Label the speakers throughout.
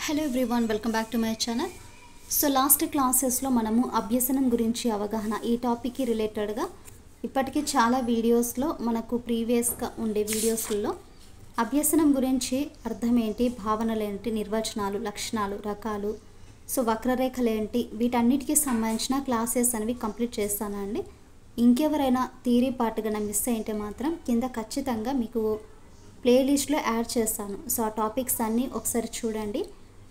Speaker 1: Hello everyone, welcome back to my channel. So last క్లాసెస్లో మనము అభ్యసనం గురించి అవగాహన ఈ టాపిక్కి రిలేటెడ్గా ఇప్పటికీ చాలా వీడియోస్లో మనకు ప్రీవియస్గా ఉండే వీడియోస్లో అభ్యసనం గురించి అర్థం ఏంటి, భావనలు ఏంటి, నిర్వచనాలు, లక్షణాలు, రకాలు, సో వక్రరేఖలు ఏంటి, వీటన్నిటికీ సంబంధించిన క్లాసెస్ అనేవి కంప్లీట్ చేస్తానండి. ఇంకెవరైనా థియరీ పార్ట్గా మిస్ అయితే మాత్రం కింద ఖచ్చితంగా మీకు ప్లేలిస్ట్లో యాడ్ చేస్తాను. సో ఆ టాపిక్స్ అన్నీ ఒకసారి చూడండి.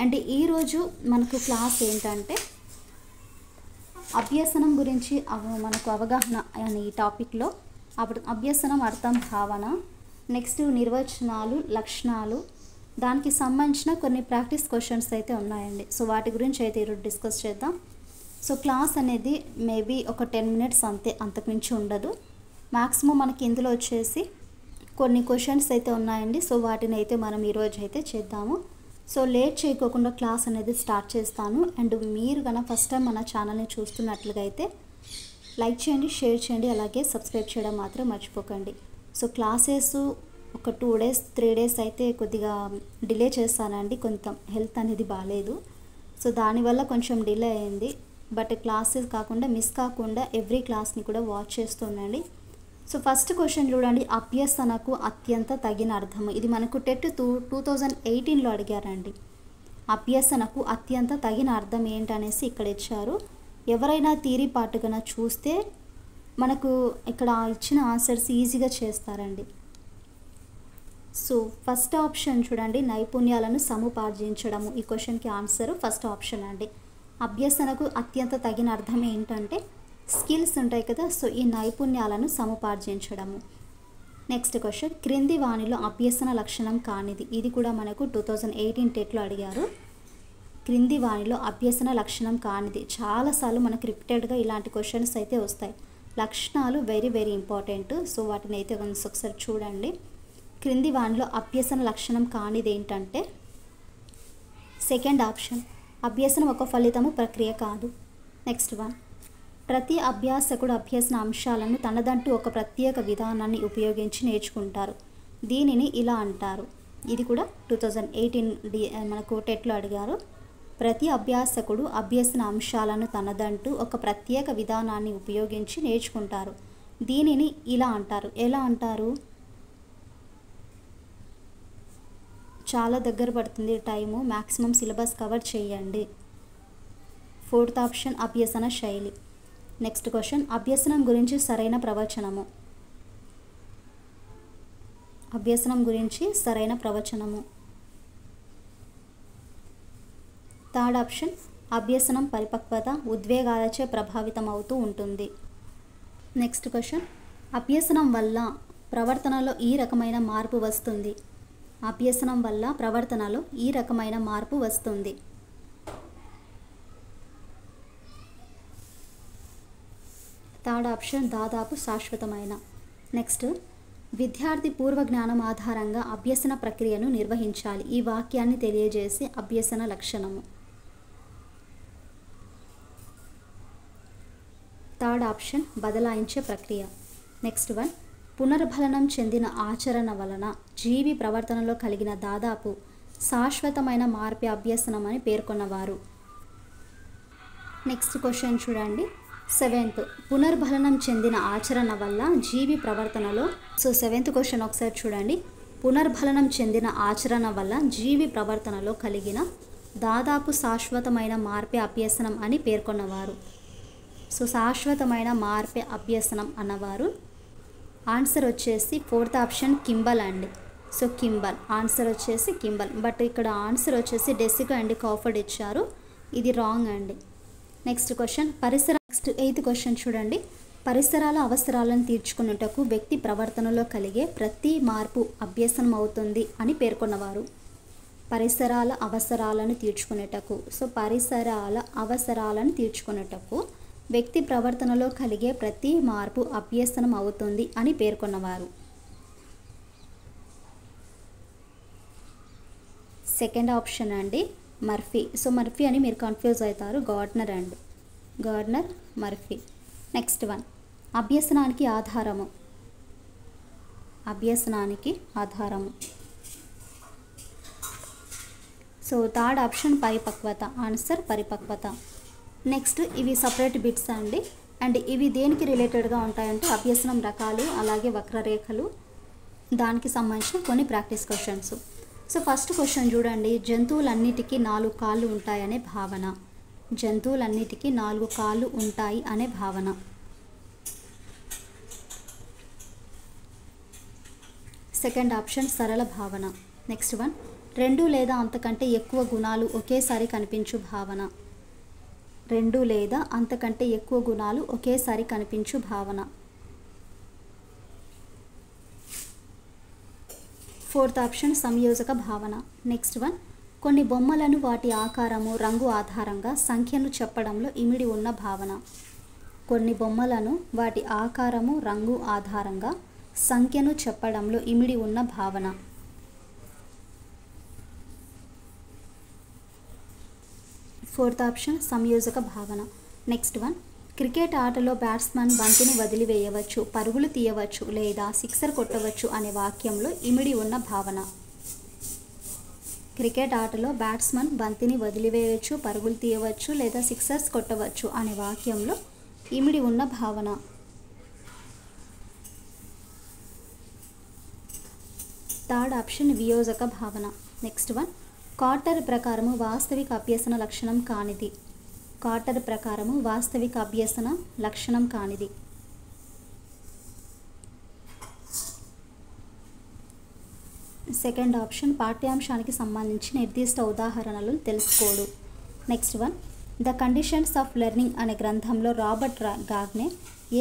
Speaker 1: అండ్ ఈరోజు మనకు క్లాస్ ఏంటంటే అభ్యసనం గురించి మనకు అవగాహన అనే ఈ టాపిక్లో అభ్యసనం అర్థం, భావన, నెక్స్ట్ నిర్వచనాలు, లక్షణాలు, దానికి సంబంధించిన కొన్ని ప్రాక్టీస్ క్వశ్చన్స్ అయితే ఉన్నాయండి. సో వాటి గురించి అయితే ఈరోజు డిస్కస్ చేద్దాం. సో క్లాస్ అనేది మేబీ ఒక 10 మినిట్స్ అంతే, అంతకుమించి ఉండదు. మ్యాక్సిమం మనకి ఇందులో వచ్చేసి కొన్ని క్వశ్చన్స్ అయితే ఉన్నాయండి. సో వాటిని అయితే మనం ఈరోజు అయితే చేద్దాము. సో లేట్ చేయకోకుండా క్లాస్ అనేది స్టార్ట్ చేస్తాను. అండ్ మీరు కనుక ఫస్ట్ టైం మన ఛానల్ని చూస్తున్నట్లుగా అయితే లైక్ చేయండి, షేర్ చేయండి, అలాగే సబ్స్క్రైబ్ చేయడం మాత్రం మర్చిపోకండి. సో క్లాసెస్ ఒక 2 డేస్ 3 డేస్ అయితే కొద్దిగా డిలే చేస్తానండి. కొంత హెల్త్ అనేది బాగాలేదు, సో దానివల్ల కొంచెం డిలే అయింది. బట్ క్లాసెస్ కాకుండా మిస్ కాకుండా ఎవ్రీ క్లాస్ని కూడా వాచ్ చేస్తుండండి. సో ఫస్ట్ క్వశ్చన్ చూడండి, అభ్యసనకు అత్యంత తగిన అర్థము. ఇది మనకు టెట్ 2018లో అడిగారండి. అభ్యసనకు అత్యంత తగిన అర్థం ఏంటనేసి ఇక్కడ ఇచ్చారు. ఎవరైనా థియరీ పార్ట్గా చూస్తే మనకు ఇక్కడ ఇచ్చిన ఆన్సర్స్ ఈజీగా చేస్తారండి. సో ఫస్ట్ ఆప్షన్ చూడండి, నైపుణ్యాలను సముపార్జించడము. ఈ క్వశ్చన్కి ఆన్సర్ ఫస్ట్ ఆప్షన్ అండి. అభ్యసనకు అత్యంత తగిన అర్థం ఏంటంటే స్కిల్స్ ఉంటాయి కదా, సో ఈ నైపుణ్యాలను సముపార్జించడము. నెక్స్ట్ క్వశ్చన్, క్రింది వాణిలో అభ్యసన లక్షణం కానిది. ఇది కూడా మనకు 2018 టెట్లో అడిగారు. క్రింది వాణిలో అభ్యసన లక్షణం కానిది. చాలాసార్లు మనకు రిపీటెడ్గా ఇలాంటి క్వశ్చన్స్ అయితే వస్తాయి. లక్షణాలు వెరీ వెరీ ఇంపార్టెంట్. సో వాటిని అయితే ఒకసారి చూడండి. క్రింది వాణిలో అభ్యసన లక్షణం కానిది ఏంటంటే సెకండ్ ఆప్షన్, అభ్యసనం ఒక ఫలితము, ప్రక్రియ కాదు. నెక్స్ట్ వన్, ప్రతి అభ్యాసకుడు అభ్యసన అంశాలను తనదంటూ ఒక ప్రత్యేక విధానాన్ని ఉపయోగించి నేర్చుకుంటారు. దీనిని ఇలా అంటారు. ఇది కూడా 2018 మనకు టెట్లో అడిగారు. ప్రతి అభ్యాసకుడు అభ్యసన అంశాలను తనదంటూ ఒక ప్రత్యేక విధానాన్ని ఉపయోగించి నేర్చుకుంటారు. దీనిని ఇలా అంటారు. ఎలా అంటారు? చాలా దగ్గర పడుతుంది టైము, మ్యాక్సిమం సిలబస్ కవర్ చేయండి. ఫోర్త్ ఆప్షన్, అభ్యసన శైలి. నెక్స్ట్ క్వశ్చన్, అభ్యసనం గురించి సరైన ప్రవచనము. అభ్యసనం గురించి సరైన ప్రవచనము. థర్డ్ ఆప్షన్, అభ్యసనం పరిపక్వత, ఉద్వేగాలచే ప్రభావితం అవుతూ ఉంటుంది. నెక్స్ట్ క్వశ్చన్, అభ్యసనం వల్ల ప్రవర్తనలో ఈ రకమైన మార్పు వస్తుంది. అభ్యసనం వల్ల ప్రవర్తనలో ఈ రకమైన మార్పు వస్తుంది. థర్డ్ ఆప్షన్, దాదాపు శాశ్వతమైన. నెక్స్ట్, విద్యార్థి పూర్వ జ్ఞానం ఆధారంగా అభ్యసన ప్రక్రియను నిర్వహించాలి. ఈ వాక్యాన్ని తెలియజేసి అభ్యసన లక్షణము. థర్డ్ ఆప్షన్, బదలాయించే ప్రక్రియ. నెక్స్ట్ వన్, పునర్బలనం చెందిన ఆచరణ వలన జీవి ప్రవర్తనలో కలిగిన దాదాపు శాశ్వతమైన మార్పే అభ్యసనం అని పేర్కొన్నవారు. నెక్స్ట్ క్వశ్చన్ చూడండి, సెవెంత్, పునర్బలనం చెందిన ఆచరణ వల్ల జీవి ప్రవర్తనలో. సో సెవెంత్ క్వశ్చన్ ఒకసారి చూడండి, పునర్బలనం చెందిన ఆచరణ వల్ల జీవి ప్రవర్తనలో కలిగిన దాదాపు శాశ్వతమైన మార్పే అభ్యసనం అని పేర్కొన్నవారు. సో శాశ్వతమైన మార్పే అభ్యసనం అన్నవారు. ఆన్సర్ వచ్చేసి ఫోర్త్ ఆప్షన్, కింబల్ అండి. సో కింబల్ ఆన్సర్ వచ్చేసి కింబల్. బట్ ఇక్కడ ఆన్సర్ వచ్చేసి డెసికా అండ్ కాఫర్డ్ ఇచ్చారు. ఇది రాంగ్ అండి. Next question, next 8th question చూడండి, పరిసరాల అవసరాలను తీర్చుకున్నటకు వ్యక్తి ప్రవర్తనలో కలిగే ప్రతి మార్పు అభ్యసనం అవుతుంది అని పేర్కొన్నవారు. పరిసరాల అవసరాలను తీర్చుకునేటకు. సో పరిసరాల అవసరాలను తీర్చుకునేటకు వ్యక్తి ప్రవర్తనలో కలిగే ప్రతి మార్పు అభ్యసనం అవుతుంది అని పేర్కొన్నవారు. సెకండ్ ఆప్షన్ అండి, మర్ఫీ. సో మర్ఫీ అని మీరు కన్ఫ్యూజ్ అవుతారు, గార్డ్నర్ అండి, గార్డ్నర్, మర్ఫీ. నెక్స్ట్ వన్, అభ్యసనానికి ఆధారము. అభ్యసనానికి ఆధారము. సో థర్డ్ ఆప్షన్ పరిపక్వత, ఆన్సర్ పరిపక్వత. నెక్స్ట్ ఇవి సపరేట్ బిట్స్ అండి. అండ్ ఇవి దేనికి రిలేటెడ్గా ఉంటాయంటే అభ్యసనం రకాలు, అలాగే వక్రరేఖలు, దానికి సంబంధించిన కొన్ని practice questions. So first question చూడండి, జంతువులన్నిటికీ 4 కాళ్ళు ఉంటాయనే భావన. జంతువులన్నిటికీ 4 కాళ్ళు ఉంటాయి అనే భావన. సెకండ్ ఆప్షన్ సరళ భావన. నెక్స్ట్ వన్, 2 లేదా అంతకంటే ఎక్కువ గుణాలు ఒకేసారి కనిపించు భావన. 2 లేదా అంతకంటే ఎక్కువ గుణాలు ఒకేసారి కనిపించు భావన. ఫోర్త్ ఆప్షన్ సంయోజక భావన. నెక్స్ట్ వన్, కొన్ని బొమ్మలను వాటి ఆకారము, రంగు ఆధారంగా సంఖ్యను చెప్పడంలో ఇమిడి ఉన్న భావన. కొన్ని బొమ్మలను వాటి ఆకారము, రంగు ఆధారంగా సంఖ్యను చెప్పడంలో ఇమిడి ఉన్న భావన. ఫోర్త్ ఆప్షన్ సంయోజక భావన. నెక్స్ట్ వన్, క్రికెట్ ఆటలో బ్యాట్స్మన్ బంతిని వదిలివేయవచ్చు, పరుగులు తీయవచ్చు లేదా సిక్సర్ కొట్టవచ్చు అనే వాక్యంలో ఇమిడి ఉన్న భావన. క్రికెట్ ఆటలో బ్యాట్స్మన్ బంతిని వదిలివేయవచ్చు, పరుగులు తీయవచ్చు లేదా సిక్సర్స్ కొట్టవచ్చు అనే వాక్యంలో ఇమిడి ఉన్న భావన. థర్డ్ ఆప్షన్ వియోజక భావన. నెక్స్ట్ వన్, కార్టర్ ప్రకారము వాస్తవిక అభ్యసన లక్షణం కానిది. కార్టర్ ప్రకారము వాస్తవిక అభ్యసన లక్షణం కానిది. సెకండ్ ఆప్షన్ పాఠ్యాంశానికి సంబంధించి నిర్దిష్ట ఉదాహరణలు తెలుసుకోడు. Next one, the conditions of learning అనే గ్రంథంలో రాబర్ట్ గాగ్నే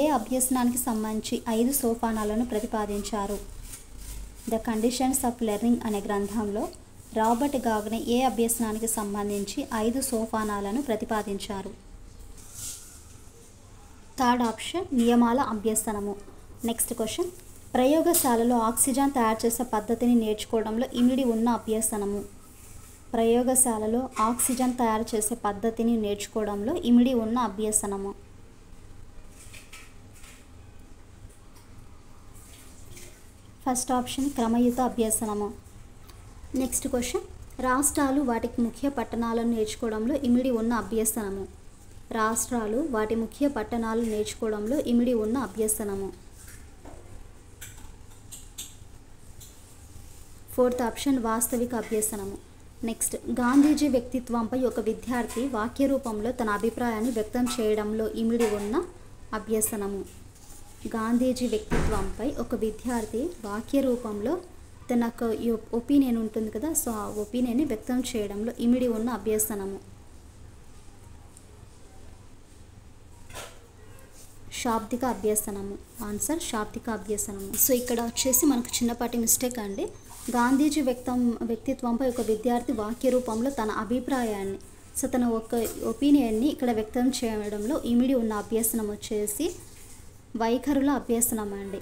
Speaker 1: ఏ అభ్యసనానికి సంబంధించి 5 సోపానాలను ప్రతిపాదించారు. ద కండిషన్స్ ఆఫ్ లెర్నింగ్ అనే గ్రంథంలో రాబర్ట్ గాగ్నే ఏ అభ్యసనానికి సంబంధించి 5 సోపానాలను ప్రతిపాదించారు. థర్డ్ ఆప్షన్ నియమాల అభ్యసనము. నెక్స్ట్ క్వశ్చన్, ప్రయోగశాలలో ఆక్సిజన్ తయారు చేసే పద్ధతిని నేర్చుకోవడంలో ఇమిడి ఉన్న అభ్యసనము. ప్రయోగశాలలో ఆక్సిజన్ తయారు చేసే పద్ధతిని నేర్చుకోవడంలో ఇమిడి ఉన్న అభ్యసనము. ఫస్ట్ ఆప్షన్ క్రమయుత అభ్యసనము. నెక్స్ట్ క్వశ్చన్, రాష్ట్రాలు వాటికి ముఖ్య పట్టణాలను నేర్చుకోవడంలో ఇమిడి ఉన్న అభ్యసనము. రాష్ట్రాలు వాటి ముఖ్య పట్టణాలు నేర్చుకోవడంలో ఇమిడి ఉన్న అభ్యసనము. ఫోర్త్ ఆప్షన్ వాస్తవిక అభ్యసనము. నెక్స్ట్, గాంధీజీ వ్యక్తిత్వంపై ఒక విద్యార్థి వాక్య రూపంలో తన అభిప్రాయాన్ని వ్యక్తం చేయడంలో ఇమిడి ఉన్న అభ్యసనము. గాంధీజీ వ్యక్తిత్వంపై ఒక విద్యార్థి వాక్య రూపంలో తన ఒపీనియన్ ఉంటుంది కదా, సో ఆ ఒపీనియన్ని వ్యక్తం చేయడంలో ఇమిడి ఉన్న అభ్యసనము. శాబ్దిక అభ్యసనము, ఆన్సర్ శాబ్దిక అభ్యసనము. సో ఇక్కడ వచ్చేసి మనకు చిన్నపాటి మిస్టేక్ అండి. గాంధీజీ వ్యక్తిత్వంపై ఒక విద్యార్థి వాక్య రూపంలో తన అభిప్రాయాన్ని, సో తన ఒక ఒపీనియన్ని ఇక్కడ వ్యక్తం చేయడంలో ఇమిడి ఉన్న అభ్యసనం వచ్చేసి వైఖరుల అభ్యసనం అండి.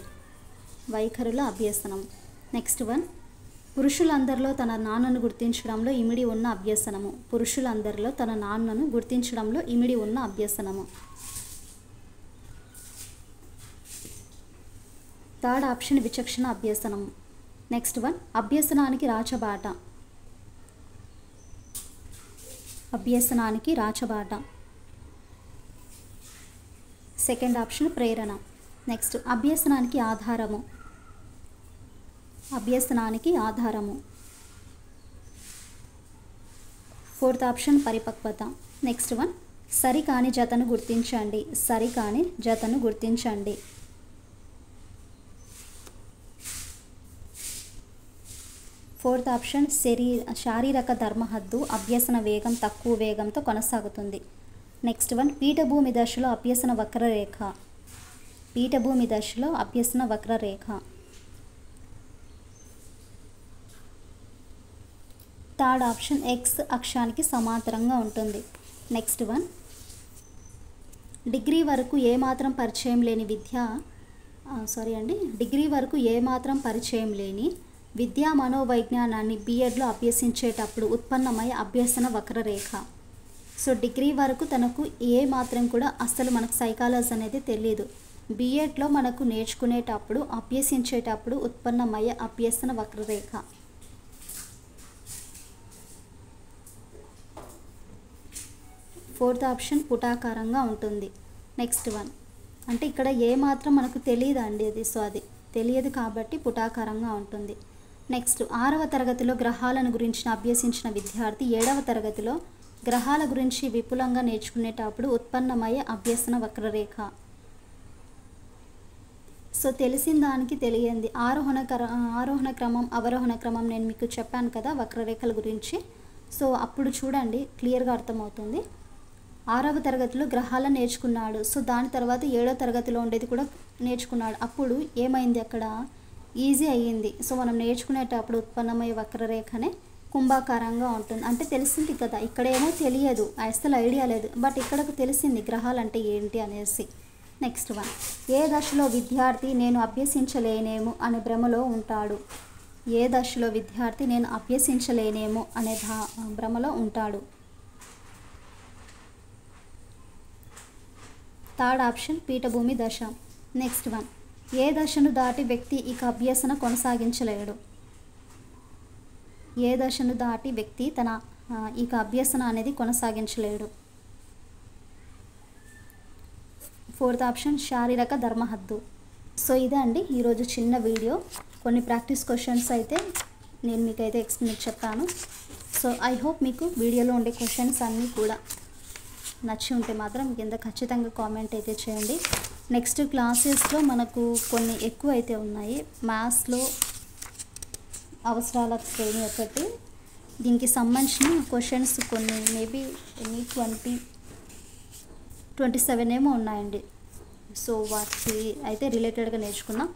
Speaker 1: వైఖరుల అభ్యసనం. నెక్స్ట్ వన్, పురుషులందరిలో తన నాన్నను గుర్తించడంలో ఇమిడి ఉన్న అభ్యసనము. పురుషులందరిలో తన నాన్నను గుర్తించడంలో ఇమిడి ఉన్న అభ్యసనము. థర్డ్ ఆప్షన్ విచక్షణ అభ్యసనము. నెక్స్ట్ వన్, అభ్యసనానికి రాచబాట. అభ్యసనానికి రాచబాట. సెకండ్ ఆప్షన్ ప్రేరణ. నెక్స్ట్, అభ్యసనానికి ఆధారము. అభ్యసనానికి ఆధారము. ఫోర్త్ ఆప్షన్ పరిపక్వత. నెక్స్ట్ వన్, సరికాని జతను గుర్తించండి. సరికాని జతను గుర్తించండి. ఫోర్త్ ఆప్షన్ శారీరక ధర్మహద్దు అభ్యసన వేగం తక్కువ వేగంతో కొనసాగుతుంది. నెక్స్ట్ వన్, పీఠభూమి దశలో అభ్యసన వక్రరేఖ. పీఠభూమి దశలో అభ్యసన వక్రరేఖ. థర్డ్ ఆప్షన్ ఎక్స్ అక్షానికి సమాంతరంగా ఉంటుంది. నెక్స్ట్ వన్, డిగ్రీ వరకు ఏమాత్రం పరిచయం లేని డిగ్రీ వరకు ఏమాత్రం పరిచయం లేని విద్యా మనోవైజ్ఞానాన్ని బీఎడ్లో అభ్యసించేటప్పుడు ఉత్పన్నమయ్యే అభ్యసన వక్రరేఖ. సో డిగ్రీ వరకు తనకు ఏ మాత్రం కూడా అస్సలు మనకు సైకాలజీ అనేది తెలియదు. బీఎడ్లో మనకు నేర్చుకునేటప్పుడు అభ్యసించేటప్పుడు ఉత్పన్నమయ్యే అభ్యసన వక్రరేఖ. ఫోర్త్ ఆప్షన్ పుటాకారంగా ఉంటుంది. నెక్స్ట్ వన్ అంటే ఇక్కడ ఏ మాత్రం మనకు తెలియదు అండి అది, సో అది తెలియదు కాబట్టి పుటాకారంగా ఉంటుంది. నెక్స్ట్ 6వ తరగతిలో గ్రహాలను గురించి అభ్యసించిన విద్యార్థి 7వ తరగతిలో గ్రహాల గురించి విపులంగా నేర్చుకునేటప్పుడు ఉత్పన్నమయ్యే అభ్యసన వక్రరేఖ. సో తెలిసిన దానికి తెలియంది ఆరోహణ క్రమం అవరోహణ క్రమం నేను మీకు చెప్పాను కదా వక్రరేఖల గురించి. సో అప్పుడు చూడండి క్లియర్గా అర్థమవుతుంది. 6వ తరగతిలో గ్రహాలను నేర్చుకున్నాడు. సో దాని తర్వాత 7వ తరగతిలో ఉండేది కూడా నేర్చుకున్నాడు. అప్పుడు ఏమైంది, అక్కడ ఈజీ అయ్యింది. సో మనం నేర్చుకునేటప్పుడు ఉత్పన్నమయ్యే వక్రరేఖనే కుంభాకారంగా ఉంటుంది. అంటే తెలిసింది కదా, ఇక్కడేమో తెలియదు, అసలు ఐడియా లేదు, బట్ ఇక్కడకు తెలిసింది గ్రహాలు అంటే ఏంటి అనేసి. నెక్స్ట్ వన్ ఏ దశలో విద్యార్థి నేను అభ్యసించలేనేమో అనే భ్రమలో ఉంటాడు. ఏ దశలో విద్యార్థి నేను అభ్యసించలేనేమో అనే భ్రమలో ఉంటాడు. థర్డ్ ఆప్షన్ పీఠభూమి దశ. నెక్స్ట్ వన్ ఏ దశను దాటి వ్యక్తి ఇక అభ్యసన కొనసాగించలేడు. ఏ దశను దాటి వ్యక్తి తన ఇక అభ్యసన అనేది కొనసాగించలేడు. ఫోర్త్ ఆప్షన్ శారీరక ధర్మహద్దు. సో ఇదే అండి ఈరోజు చిన్న వీడియో. కొన్ని ప్రాక్టీస్ క్వశ్చన్స్ అయితే నేను మీకైతే ఎక్స్ప్లెయిన్ చెప్పాను. సో ఐ హోప్ మీకు వీడియోలో ఉండే క్వశ్చన్స్ అన్నీ కూడా నచ్చి ఉంటే మాత్రం కింద ఖచ్చితంగా కామెంట్ అయితే చేయండి. నెక్స్ట్ క్లాసెస్లో మనకు కొన్ని ఎక్కువ అయితే ఉన్నాయి. మ్యాథ్స్లో అవసరాల శ్రేణి ఒకటి, దీనికి సంబంధించిన క్వశ్చన్స్ కొన్ని మేబీ 27 ఏమో ఉన్నాయండి. సో వాటి అయితే రిలేటెడ్గా నేర్చుకున్నాం.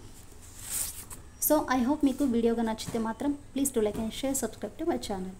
Speaker 1: సో ఐ హోప్ మీకు వీడియోగా నచ్చితే మాత్రం please to like and share, subscribe to my channel.